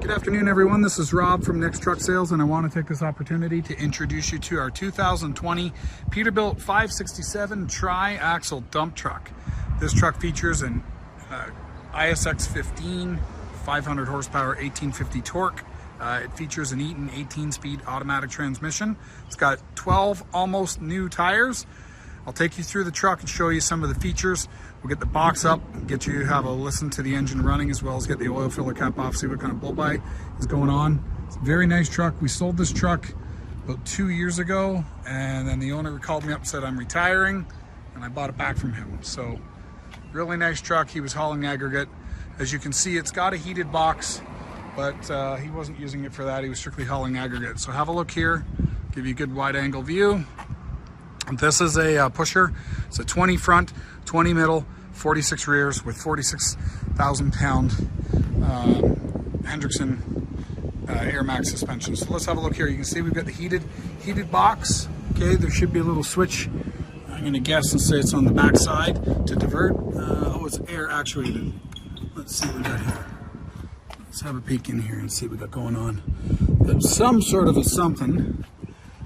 Good afternoon, everyone. This is Rob from Next Truck Sales, and I want to take this opportunity to introduce you to our 2020 Peterbilt 567 tri-axle dump truck. This truck features an X15, 500 horsepower, 1850 torque. It features an Eaton 18-speed automatic transmission. It's got 12 almost new tires. I'll take you through the truck and show you some of the features. We'll get the box up, get you to have a listen to the engine running, as well as get the oil filler cap off, see what kind of blow-by is going on. It's a very nice truck. We sold this truck about 2 years ago, and then the owner called me up and said, I'm retiring, and I bought it back from him. So, really nice truck. He was hauling aggregate. As you can see, it's got a heated box, but he wasn't using it for that. He was strictly hauling aggregate. So have a look here, give you a good wide angle view. This is a pusher. It's a 20 front, 20 middle, 46 rears with 46,000 pound Hendrickson Air Max suspension. So let's have a look here. You can see we've got the heated box. Okay, there should be a little switch. I'm gonna guess and say it's on the back side to divert. Oh, it's air actuated. Let's see what we got here. Let's have a peek in here and see what we got going on. There's some sort of a something.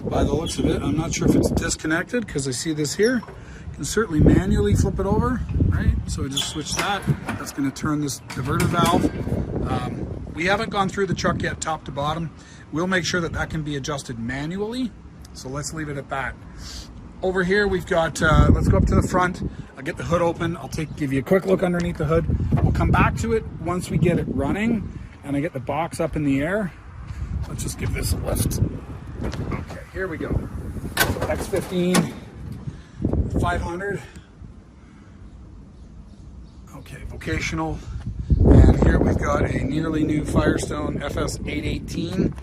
By the looks of it, I'm not sure if it's disconnected because I see this here. You can certainly manually flip it over, right? So we just switch that. That's going to turn this diverter valve. We haven't gone through the truck yet, top to bottom. We'll make sure that that can be adjusted manually. So let's leave it at that. Over here, we've got, let's go up to the front. I'll get the hood open. I'll give you a quick look underneath the hood. We'll come back to it once we get it running and I get the box up in the air. Let's just give this a lift. Okay, here we go. X15, 500. Okay, vocational. And here we've got a nearly new Firestone FS 818.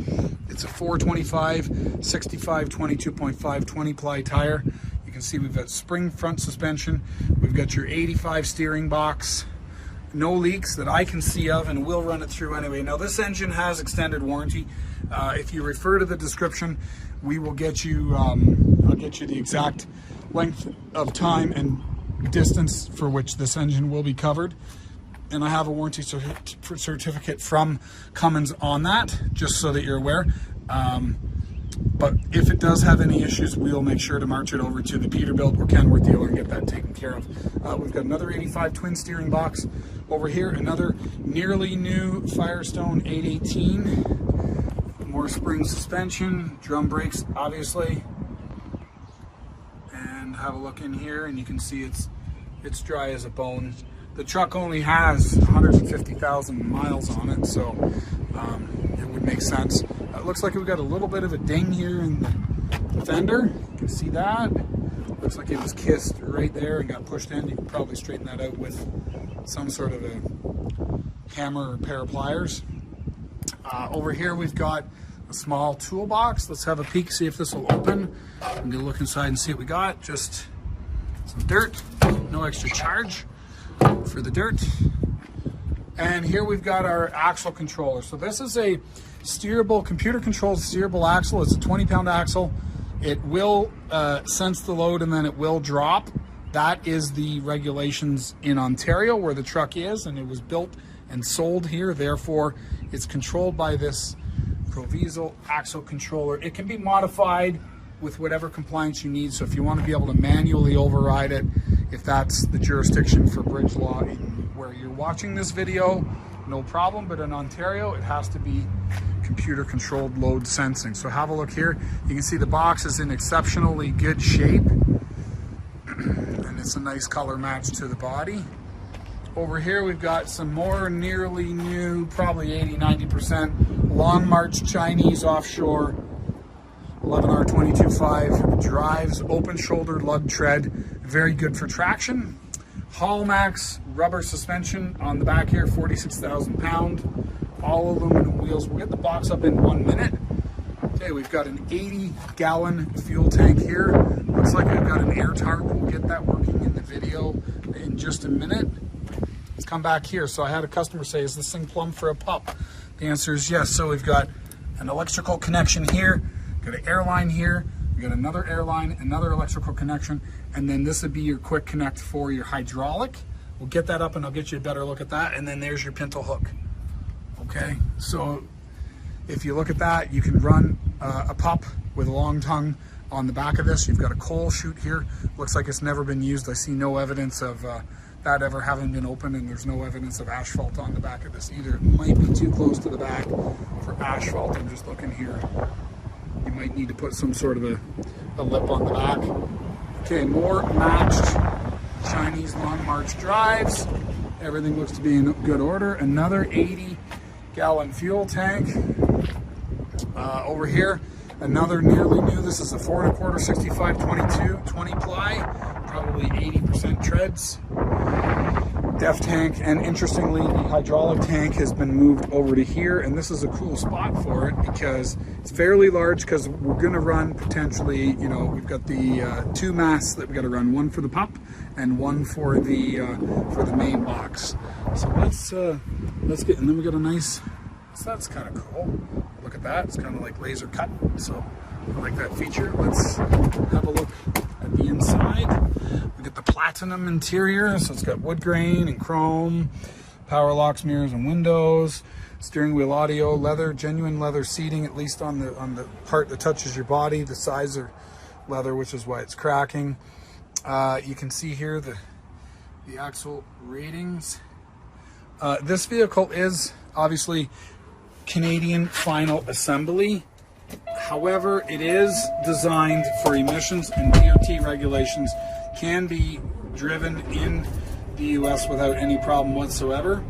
It's a 425, 65, 22.5, 20 ply tire. You can see we've got spring front suspension. We've got your 85 steering box. No leaks that I can see of, and we'll run it through anyway. Now this engine has extended warranty. If you refer to the description, we will get you, I'll get you the exact length of time and distance for which this engine will be covered. And I have a warranty certificate from Cummins on that, just so that you're aware. But if it does have any issues, we'll make sure to march it over to the Peterbilt or Kenworth dealer and get that taken care of. We've got another 85 twin steering box. Over here, another nearly new Firestone 818. More spring suspension, drum brakes, obviously. And have a look in here, and you can see it's dry as a bone. The truck only has 150,000 miles on it, so it would make sense. It looks like we've got a little bit of a ding here in the fender. You can see that. Looks like it was kissed right there and got pushed in. You can probably straighten that out with some sort of a hammer or pair of pliers. Over here we've got a small toolbox. Let's have a peek, see if this will open. I'm gonna look inside and see what we got. Just some dirt, no extra charge for the dirt. And here we've got our axle controller. So this is a steerable, computer controlled steerable axle. It's a 20-pound axle. It will sense the load and then it will drop. That is the regulations in Ontario where the truck is, and it was built and sold here. Therefore, it's controlled by this Proviso axle controller. It can be modified with whatever compliance you need. So if you want to be able to manually override it, if that's the jurisdiction for bridge law in where you're watching this video, no problem. But in Ontario, it has to be computer controlled load sensing. So have a look here. You can see the box is in exceptionally good shape. And it's a nice color match to the body. Over here we've got some more nearly new, probably 80-90% Long March Chinese offshore 11R22.5 drives, open shoulder lug tread, very good for traction. Hallmax rubber suspension on the back here, 46,000 pound, all aluminum wheels. We'll get the box up in 1 minute. Okay, we've got an 80-gallon fuel tank here. Looks like we've got an air tarp. We'll get that working in the video in just a minute. Let's come back here. So I had a customer say, is this thing plumb for a pup? The answer is yes. So we've got an electrical connection here, got an airline here, we got another airline, another electrical connection, and then this would be your quick connect for your hydraulic. We'll get that up and I'll get you a better look at that. And then there's your pintle hook. Okay. Okay, so if you look at that, you can run a pup with a long tongue on the back of this. You've got a coal chute here. Looks like it's never been used. I see no evidence of that ever having been opened, and there's no evidence of asphalt on the back of this either. It might be too close to the back for asphalt. I'm just looking here. You might need to put some sort of a lip on the back. Okay, more matched Chinese long march drives. Everything looks to be in good order. Another 80-gallon fuel tank. Over here, another nearly new. This is a 4 1/4 6522 20 ply, probably 80% treads. Def tank, and interestingly, the hydraulic tank has been moved over to here, and this is a cool spot for it because it's fairly large, because we're going to run potentially, you know, we've got the 2 masts that we got to run, one for the pup and one for the main box. So let's get, and then we got a nice, so that's kind of cool. Look at that, it's kind of like laser cut, so I like that feature. Let's have a look at the inside. We got the platinum interior, so it's got wood grain and chrome, power locks, mirrors, and windows. Steering wheel audio, leather, genuine leather seating, at least on the part that touches your body. The sides are leather, which is why it's cracking. You can see here the axle ratings. This vehicle is obviously Canadian final assembly. However, it is designed for emissions, and DOT regulations, can be driven in the US without any problem whatsoever.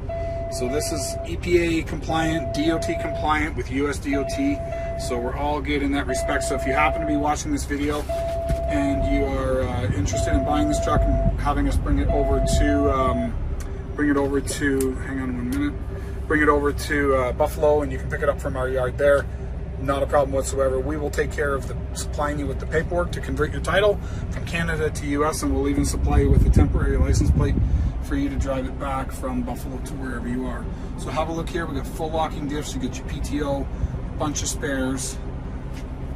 So this is EPA compliant, DOT compliant with US DOT. So we're all good in that respect. So if you happen to be watching this video and you are interested in buying this truck and having us bring it over to, hang on 1 minute, bring it over to Buffalo, and you can pick it up from our yard there. Not a problem whatsoever. We will take care of supplying you with the paperwork to convert your title from Canada to US, and we'll even supply you with a temporary license plate for you to drive it back from Buffalo to wherever you are. So have a look here. We got full locking diffs. You get your PTO, bunch of spares.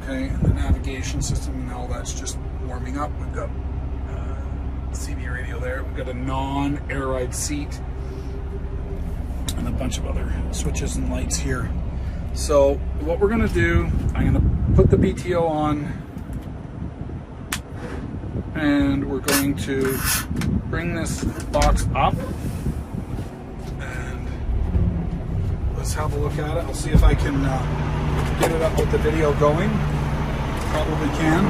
Okay, and the navigation system and all that's just warming up. We've got CD radio there. We've got a non-air ride seat and a bunch of other switches and lights here. So what we're going to do, I'm going to put the BTO on, and we're going to bring this box up, and let's have a look at it. I'll see if I can get it up with the video going. Probably can.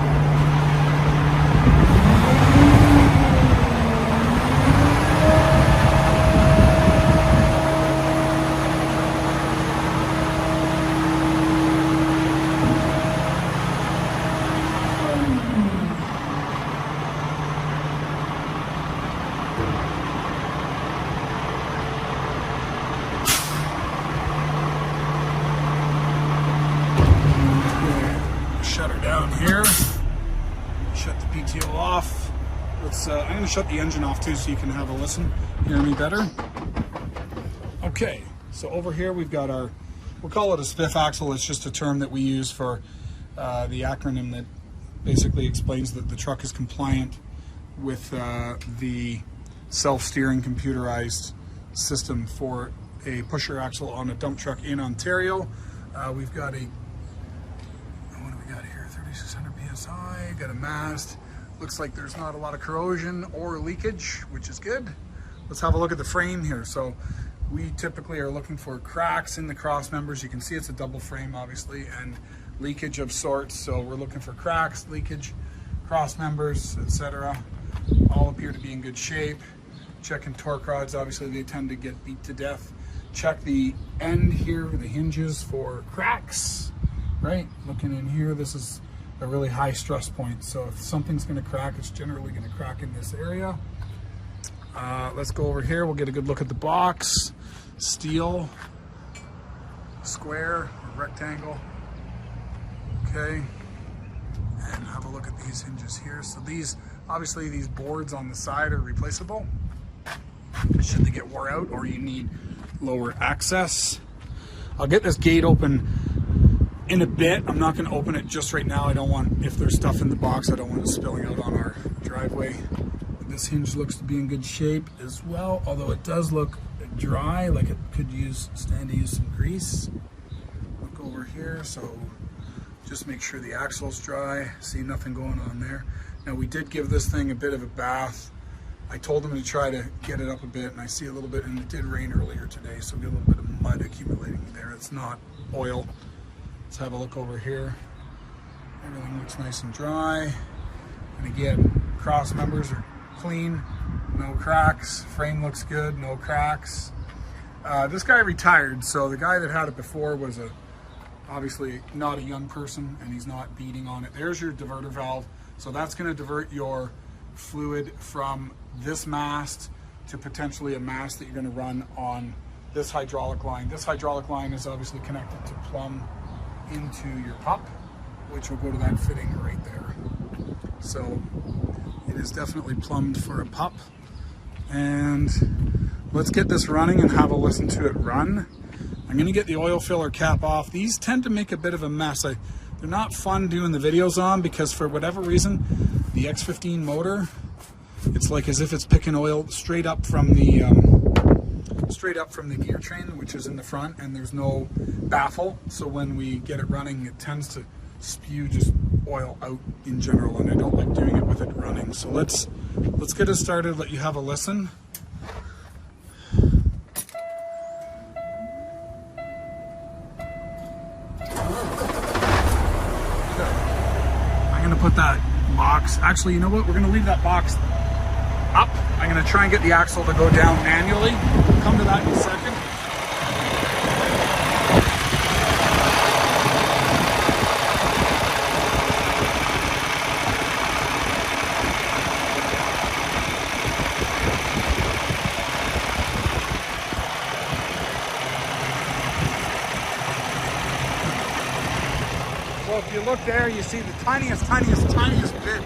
Shut her down here. Shut the PTO off. Let's. I'm going to shut the engine off too, so you can have a listen. Hear me better? Okay. So over here we've got our. We'll call it a spiff axle. It's just a term that we use for the acronym that basically explains that the truck is compliant with the self-steering computerized system for a pusher axle on a dump truck in Ontario. We've got a. 3600 PSI, got a mast. Looks like there's not a lot of corrosion or leakage, which is good. Let's have a look at the frame here. So we typically are looking for cracks in the cross members. You can see it's a double frame, obviously, and leakage of sorts. So we're looking for cracks, leakage, cross members, etc. All appear to be in good shape. Checking torque rods, obviously they tend to get beat to death. Check the end here, the hinges, for cracks. Right, looking in here, this is a really high stress point, so if something's going to crack, it's generally going to crack in this area. Let's go over here. We'll get a good look at the box. Steel, square, or rectangle. Okay, and have a look at these hinges here. So these, obviously these boards on the side are replaceable should they get wore out or you need lower access. I'll get this gate open in a bit. I'm not going to open it just right now. I don't want, if there's stuff in the box, I don't want it spilling out on our driveway. This hinge looks to be in good shape as well, although it does look dry, like it could stand to use some grease. Look over here, so just make sure the axle's dry. See nothing going on there. Now we did give this thing a bit of a bath. I told them to try to get it up a bit, and I see a little bit, and it did rain earlier today, so we get a little bit of mud accumulating there. It's not oil. Let's have a look over here. Everything looks nice and dry. And again, cross members are clean, no cracks. Frame looks good, no cracks. This guy retired, so the guy that had it before was obviously not a young person, and he's not beating on it. There's your diverter valve. So that's going to divert your fluid from this mast to potentially a mast that you're going to run on this hydraulic line. This hydraulic line is obviously connected to plumb into your pump, which will go to that fitting right there. So it is definitely plumbed for a pup. And let's get this running and have a listen to it run. I'm going to get the oil filler cap off. These tend to make a bit of a mess. They're not fun doing the videos on because for whatever reason, the X15 motor, it's like as if it's picking oil straight up from the gear train, which is in the front, and there's no baffle. So when we get it running, it tends to spew just oil out in general, and I don't like doing it with it running. So let's get it started, let you have a listen. I'm gonna put that box, actually, you know what, we're gonna leave that box up. I'm gonna try and get the axle to go down manually. We'll come to that in a second. So if you look there, you see the tiniest bit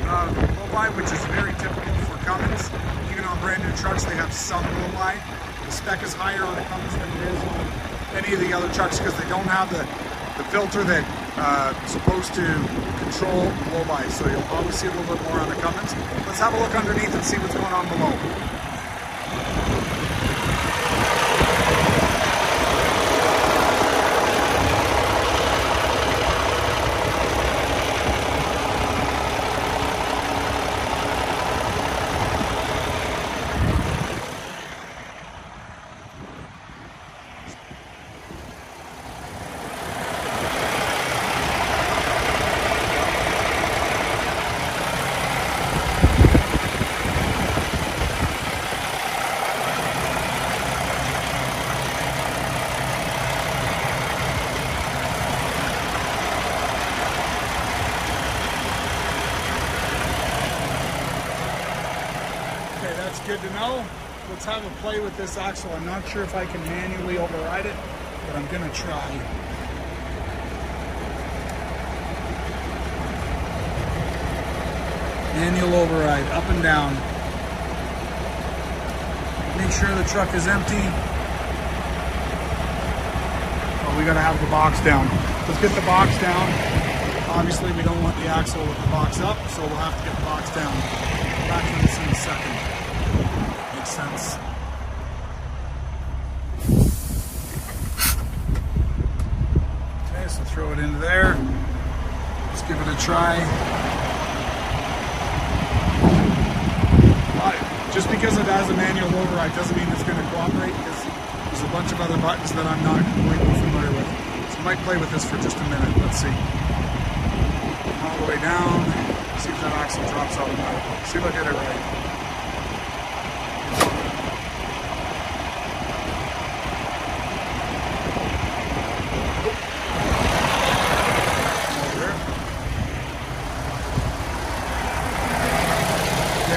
of blow-by, which is very typical for Cummins. Even on brand new trucks, they have some blow-by. The spec is higher on a Cummins than it is on any of the other trucks because they don't have the filter that's supposed to control blow-by. So you'll always see a little bit more on the Cummins. Let's have a look underneath and see what's going on below. Good to know. Let's have a play with this axle. I'm not sure if I can manually override it, but I'm gonna try. Manual override, up and down. Make sure the truck is empty. Oh, we gotta have the box down. Let's get the box down. Obviously, we don't want the axle with the box up, so we'll have to get the box down. Back to this in a second. Makes sense. Okay, so throw it into there. Let's give it a try. Just because it has a manual override doesn't mean it's going to cooperate, because there's a bunch of other buttons that I'm not completely familiar with. So I might play with this for just a minute. Let's see. All the way down. See if that axle drops automatically. See if I get it right.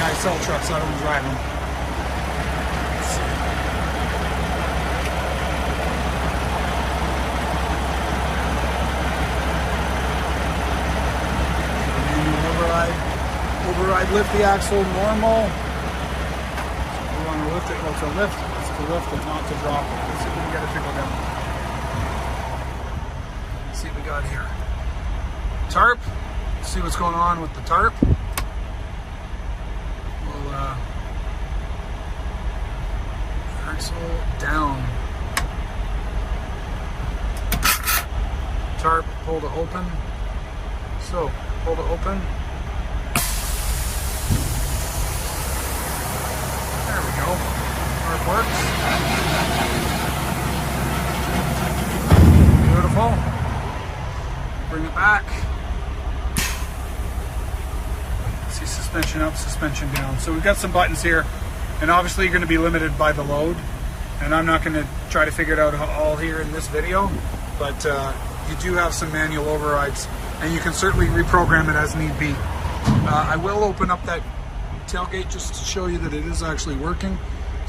I sell trucks, I don't drive them. Let's see. Manual override. Override, lift the axle, normal. So we want to lift it, well, to lift, it's to lift it, not to drop it. Let's see if we can get it to go down. Let's see what we got here. Tarp. Let's see what's going on with the tarp. Axle down. Tarp, pull to open. So, pull to open. There we go. Tarp works. Beautiful. Bring it back. See, suspension up, suspension down. So we've got some buttons here, and obviously you're going to be limited by the load, and I'm not going to try to figure it out all here in this video, but you do have some manual overrides, and you can certainly reprogram it as need be. I will open up that tailgate just to show you that it is actually working.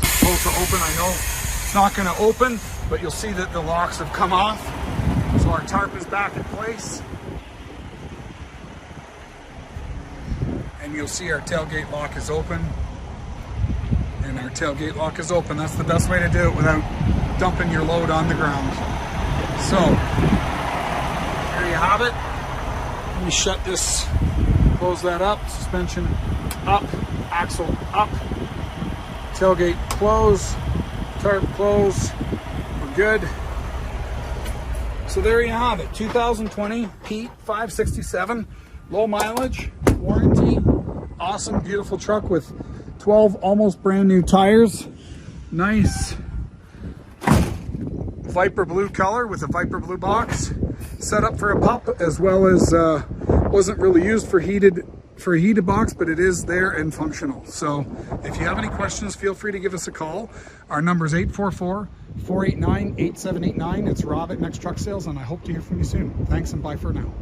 So pull to open. I know it's not going to open, but you'll see that the locks have come off. So our tarp is back in place. And you'll see our tailgate lock is open. And our tailgate lock is open. That's the best way to do it without dumping your load on the ground. So, there you have it. Let me shut this, close that up. Suspension up, axle up, tailgate close, tarp close. We're good. So there you have it. 2020 Pete 567, low mileage, warranty, awesome, beautiful truck with 12 almost brand new tires. Nice Viper blue color with a Viper blue box. Set up for a pup, as well as wasn't really used for a heated box, but it is there and functional. So if you have any questions, feel free to give us a call. Our number is 844-489-8789. It's Rob at Next Truck Sales, and I hope to hear from you soon. Thanks, and bye for now.